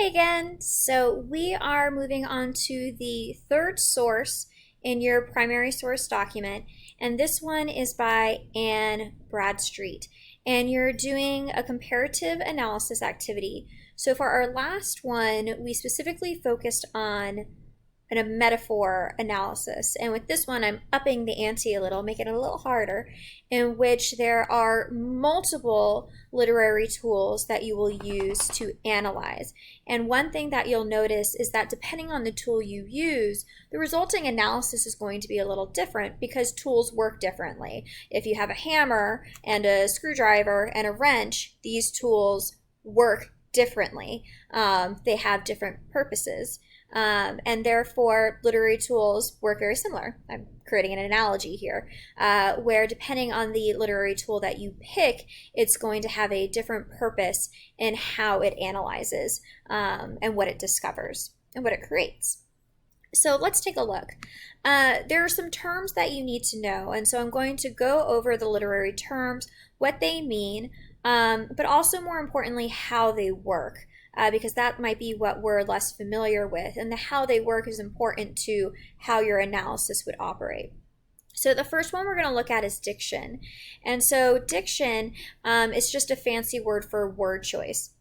Hey again. So we are moving on to the third source in your primary source document, and this one is by Anne Bradstreet. And you're doing a comparative analysis activity. So for our last one, we specifically focused on a metaphor analysis. And with this one, I'm upping the ante a little, making it a little harder, in which there are multiple literary tools that you will use to analyze. And one thing that you'll notice is that depending on the tool you use, the resulting analysis is going to be a little different because tools work differently. If you have a hammer and a screwdriver and a wrench, these tools work differently. They have different purposes. And therefore, literary tools work very similar. I'm creating an analogy here, where depending on the literary tool that you pick, it's going to have a different purpose in how it analyzes and what it discovers and what it creates. So let's take a look. There are some terms that you need to know, and so I'm going to go over the literary terms, what they mean, but also more importantly, how they work. Because that might be what we're less familiar with, and the how they work is important to how your analysis would operate. So the first one we're going to look at is diction. And so diction is just a fancy word for word choice.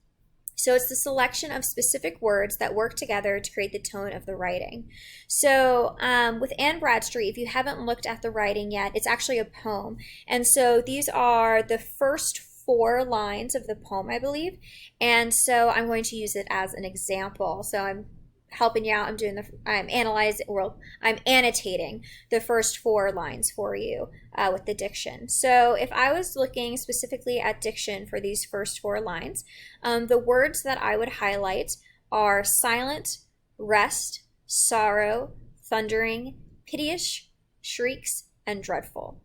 So it's the selection of specific words that work together to create the tone of the writing. So with Anne Bradstreet, if you haven't looked at the writing yet, it's actually a poem. And so these are the first 4 lines of the poem, I believe. And so I'm going to use it as an example. So I'm helping you out. I'm annotating the first 4 lines for you with the diction. So if I was looking specifically at diction for these first 4 lines, the words that I would highlight are silent, rest, sorrow, thundering, piteous, shrieks, and dreadful.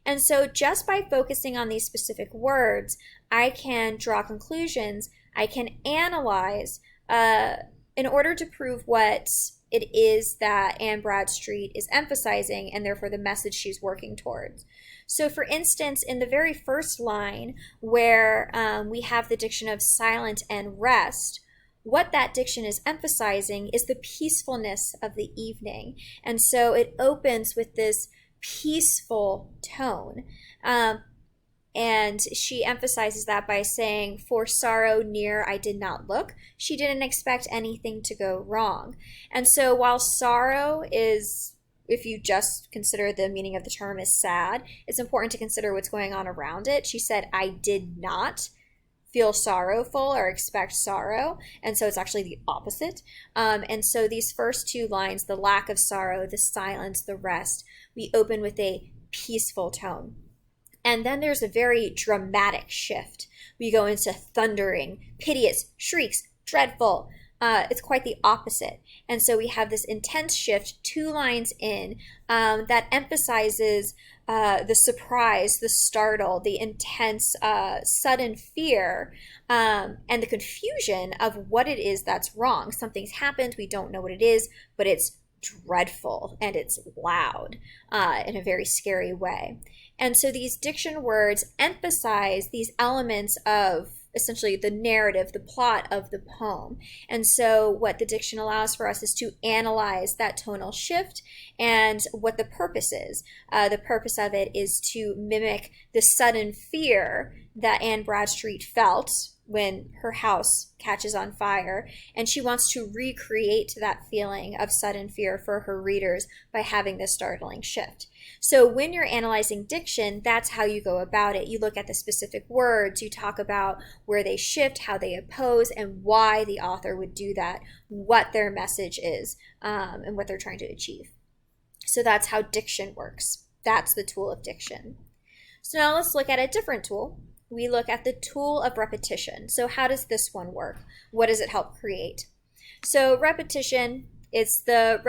And so just by focusing on these specific words, I can draw conclusions, I can analyze in order to prove what it is that Anne Bradstreet is emphasizing and therefore the message she's working towards. So for instance, in the very first line where we have the diction of silent and rest, what that diction is emphasizing is the peacefulness of the evening. And so it opens with this peaceful tone. And she emphasizes that by saying, "For sorrow near I did not look." She didn't expect anything to go wrong. And so while sorrow is, if you just consider the meaning of the term as sad, it's important to consider what's going on around it. She said, "I did not feel sorrowful or expect sorrow," and so it's actually the opposite. And so these first 2 lines, the lack of sorrow, the silence, the rest, we open with a peaceful tone. And then there's a very dramatic shift. We go into thundering, piteous, shrieks, dreadful. It's quite the opposite. And so we have this intense shift 2 lines in that emphasizes the surprise, the startle, the intense, sudden fear, and the confusion of what it is that's wrong. Something's happened, we don't know what it is, but it's dreadful and it's loud in a very scary way. And so these diction words emphasize these elements of essentially the narrative, the plot of the poem. And so what the diction allows for us is to analyze that tonal shift and what the purpose is. The purpose of it is to mimic the sudden fear that Anne Bradstreet felt when her house catches on fire, and she wants to recreate that feeling of sudden fear for her readers by having this startling shift. So when you're analyzing diction, that's how you go about it. You look at the specific words, you talk about where they shift, how they oppose, and why the author would do that, what their message is, and what they're trying to achieve. So that's how diction works. That's the tool of diction. So now let's look at a different tool. We look at the tool of repetition. So how does this one work? What does it help create? So repetition, it's the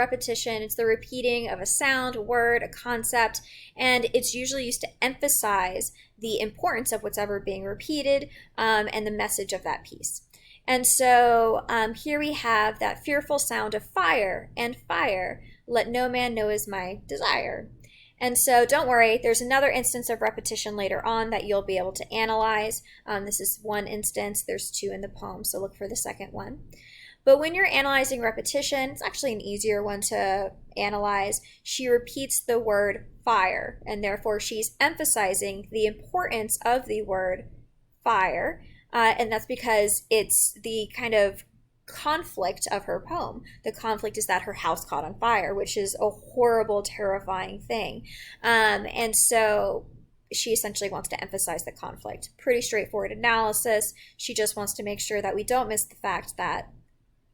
repeating of a sound, a word, a concept, and it's usually used to emphasize the importance of what's ever being repeated and the message of that piece. And so here we have that fearful sound of fire, and fire, let no man know is my desire. And so don't worry, there's another instance of repetition later on that you'll be able to analyze. This is one instance, there's two in the poem, so look for the second one. But when you're analyzing repetition, it's actually an easier one to analyze. She repeats the word fire, and therefore she's emphasizing the importance of the word fire. And that's because it's the kind of conflict of her poem. The conflict is that her house caught on fire, which is a horrible, terrifying thing. And so she essentially wants to emphasize the conflict. Pretty straightforward analysis. She just wants to make sure that we don't miss the fact that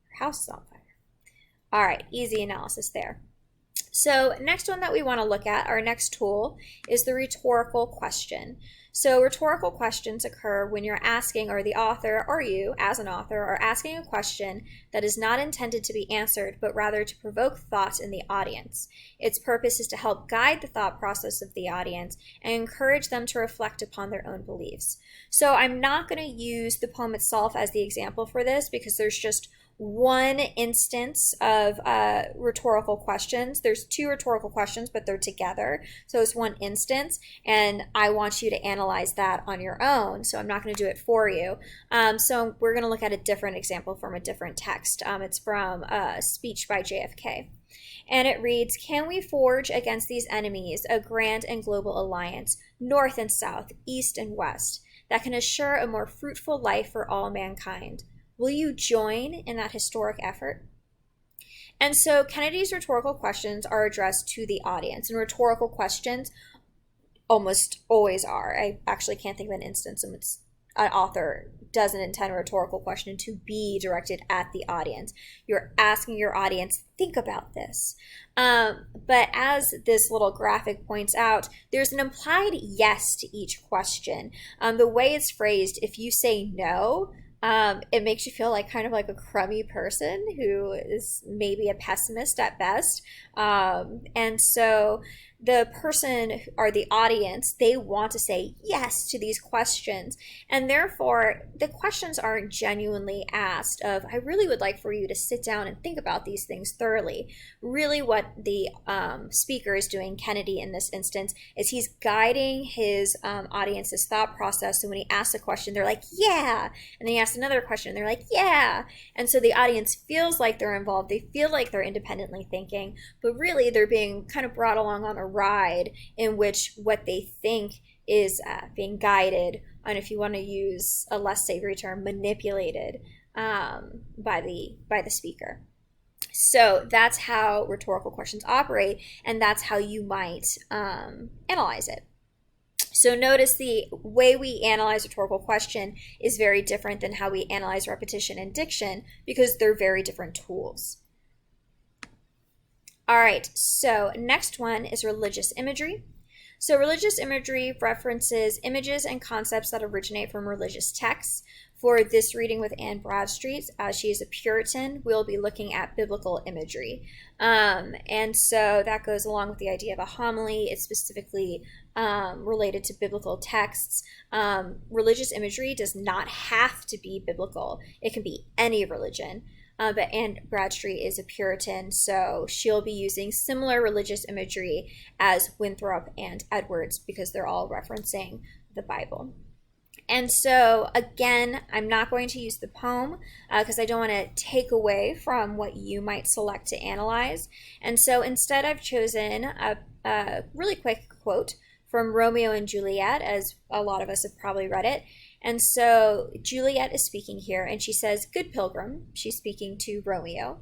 her house is on fire. All right, easy analysis there. So next one that we want to look at, our next tool, is the rhetorical question. So rhetorical questions occur when you're asking, or the author, or you as an author, are asking a question that is not intended to be answered, but rather to provoke thought in the audience. Its purpose is to help guide the thought process of the audience and encourage them to reflect upon their own beliefs. So I'm not going to use the poem itself as the example for this because there's just one instance of rhetorical questions. There's two rhetorical questions, but they're together. So it's one instance, and I want you to analyze that on your own. So I'm not going to do it for you. So we're going to look at a different example from a different text. It's from a speech by JFK. And it reads, "Can we forge against these enemies a grand and global alliance, north and south, east and west, that can assure a more fruitful life for all mankind? Will you join in that historic effort?" And so Kennedy's rhetorical questions are addressed to the audience, and rhetorical questions almost always are. I actually can't think of an instance in which an author doesn't intend a rhetorical question to be directed at the audience. You're asking your audience, think about this. But as this little graphic points out, there's an implied yes to each question. The way it's phrased, if you say no, it makes you feel like kind of like a crummy person who is maybe a pessimist at best. And so the person or the audience, they want to say yes to these questions. And therefore, the questions aren't genuinely asked of, I really would like for you to sit down and think about these things thoroughly. Really what the speaker is doing, Kennedy in this instance, is he's guiding his audience's thought process. So when he asks a question, they're like, yeah. And then he asks another question, and they're like, yeah. And so the audience feels like they're involved. They feel like they're independently thinking, but really they're being kind of brought along on a ride in which what they think is being guided, and if you want to use a less savory term, manipulated by the speaker. So that's how rhetorical questions operate, and that's how you might analyze it. So notice the way we analyze rhetorical question is very different than how we analyze repetition and diction because they're very different tools. All right, so next one is religious imagery. So religious imagery references images and concepts that originate from religious texts. For this reading with Anne Bradstreet, she is a Puritan, we'll be looking at biblical imagery. And so that goes along with the idea of a homily. It's specifically related to biblical texts. Religious imagery does not have to be biblical. It can be any religion. But Anne Bradstreet is a Puritan, so she'll be using similar religious imagery as Winthrop and Edwards because they're all referencing the Bible. And so, again, I'm not going to use the poem because I don't want to take away from what you might select to analyze. And so instead I've chosen a really quick quote from Romeo and Juliet, as a lot of us have probably read it. And so Juliet is speaking here, and she says, "Good pilgrim," she's speaking to Romeo.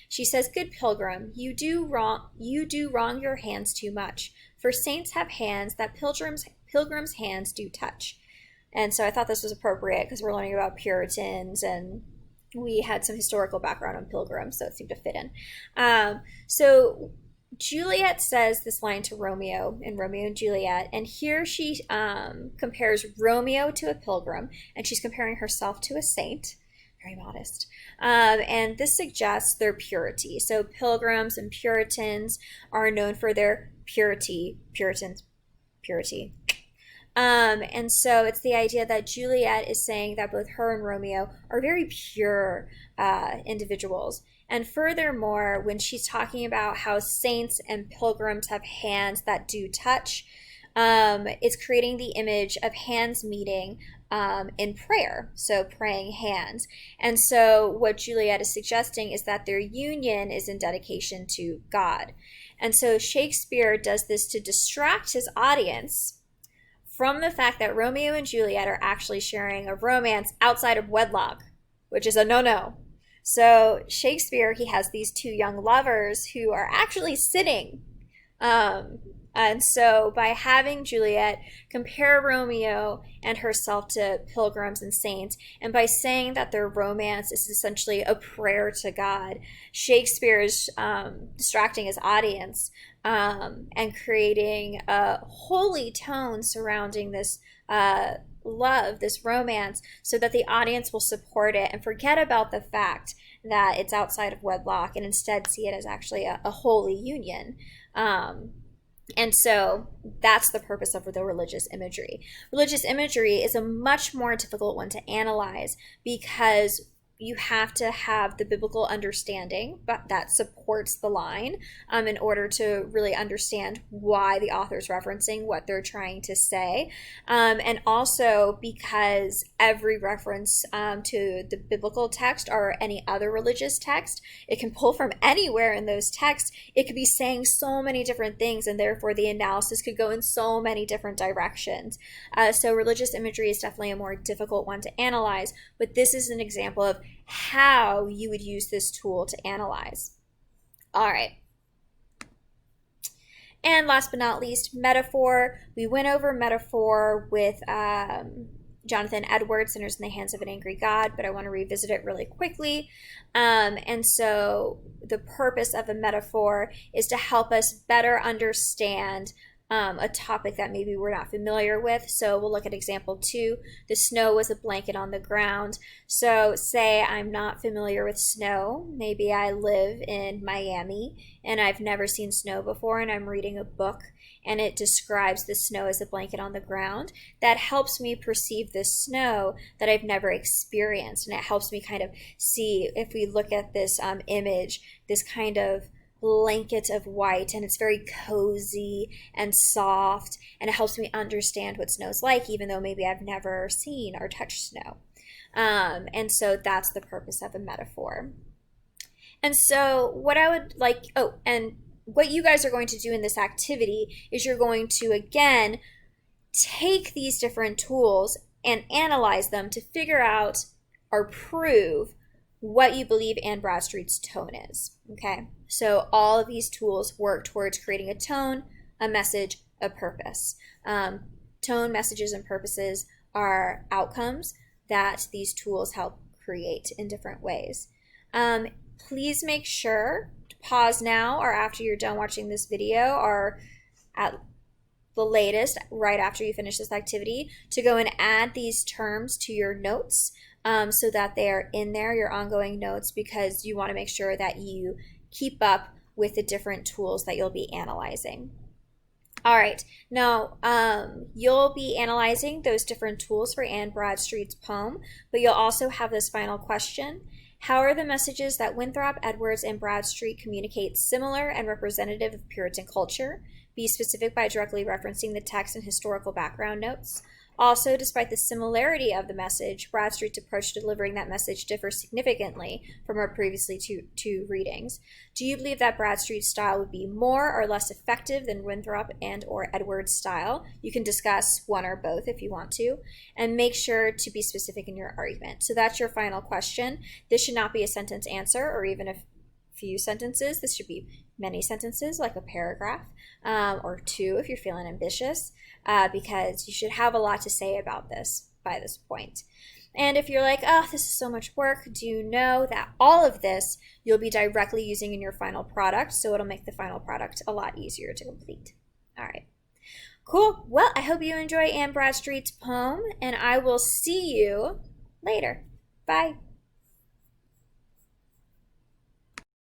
She says, "Good pilgrim, you do wrong your hands too much, for saints have hands that pilgrims' hands do touch." And so I thought this was appropriate because we're learning about Puritans, and we had some historical background on pilgrims, so it seemed to fit in. So Juliet says this line to Romeo in Romeo and Juliet, and here she compares Romeo to a pilgrim, and she's comparing herself to a saint. Very modest. And this suggests their purity. So pilgrims and Puritans are known for their purity. Puritans, purity. And so it's the idea that Juliet is saying that both her and Romeo are very pure individuals. And furthermore, when she's talking about how saints and pilgrims have hands that do touch, it's creating the image of hands meeting in prayer, so praying hands. And so what Juliet is suggesting is that their union is in dedication to God. And so Shakespeare does this to distract his audience from the fact that Romeo and Juliet are actually sharing a romance outside of wedlock, which is a no-no. So Shakespeare, he has these two young lovers who are actually sitting. And so by having Juliet compare Romeo and herself to pilgrims and saints, and by saying that their romance is essentially a prayer to God, Shakespeare is distracting his audience and creating a holy tone surrounding this love, this romance, so that the audience will support it and forget about the fact that it's outside of wedlock and instead see it as actually a holy union. And so that's the purpose of the religious imagery. Religious imagery is a much more difficult one to analyze because you have to have the biblical understanding that supports the line in order to really understand why the author's referencing what they're trying to say. And also because every reference to the biblical text or any other religious text, it can pull from anywhere in those texts. It could be saying so many different things, and therefore the analysis could go in so many different directions. So religious imagery is definitely a more difficult one to analyze, but this is an example of how you would use this tool to analyze. All right. And last but not least, metaphor. We went over metaphor with Jonathan Edwards, Sinners in the Hands of an Angry God, but I want to revisit it really quickly. And so the purpose of a metaphor is to help us better understand a topic that maybe we're not familiar with. So we'll look at example 2. The snow was a blanket on the ground. So say I'm not familiar with snow. Maybe I live in Miami and I've never seen snow before, and I'm reading a book and it describes the snow as a blanket on the ground. That helps me perceive the snow that I've never experienced, and it helps me kind of see, if we look at this image, this kind of blanket of white, and it's very cozy and soft, and it helps me understand what snow's like, even though maybe I've never seen or touched snow. And so that's the purpose of a metaphor. And so what I would like, and what you guys are going to do in this activity is you're going to, again, take these different tools and analyze them to figure out or prove what you believe Anne Bradstreet's tone is, okay? So all of these tools work towards creating a tone, a message, a purpose. Tone, messages, and purposes are outcomes that these tools help create in different ways. Please make sure to pause now or after you're done watching this video, or at the latest right after you finish this activity, to go and add these terms to your notes so that they are in there, your ongoing notes, because you want to make sure that you keep up with the different tools that you'll be analyzing. All right, now you'll be analyzing those different tools for Anne Bradstreet's poem, but you'll also have this final question. How are the messages that Winthrop, Edwards, and Bradstreet communicate similar and representative of Puritan culture? Be specific by directly referencing the text and historical background notes. Also, despite the similarity of the message, Bradstreet's approach to delivering that message differs significantly from our previously two readings. Do you believe that Bradstreet's style would be more or less effective than Winthrop and or Edwards' style? You can discuss one or both if you want to, and make sure to be specific in your argument. So that's your final question. This should not be a sentence answer or even a few sentences. This should be many sentences, like a paragraph, or 2 if you're feeling ambitious, because you should have a lot to say about this by this point. And if you're like, oh, this is so much work, do you know that all of this you'll be directly using in your final product, so it'll make the final product a lot easier to complete. All right. Cool. Well, I hope you enjoy Anne Bradstreet's poem, and I will see you later. Bye.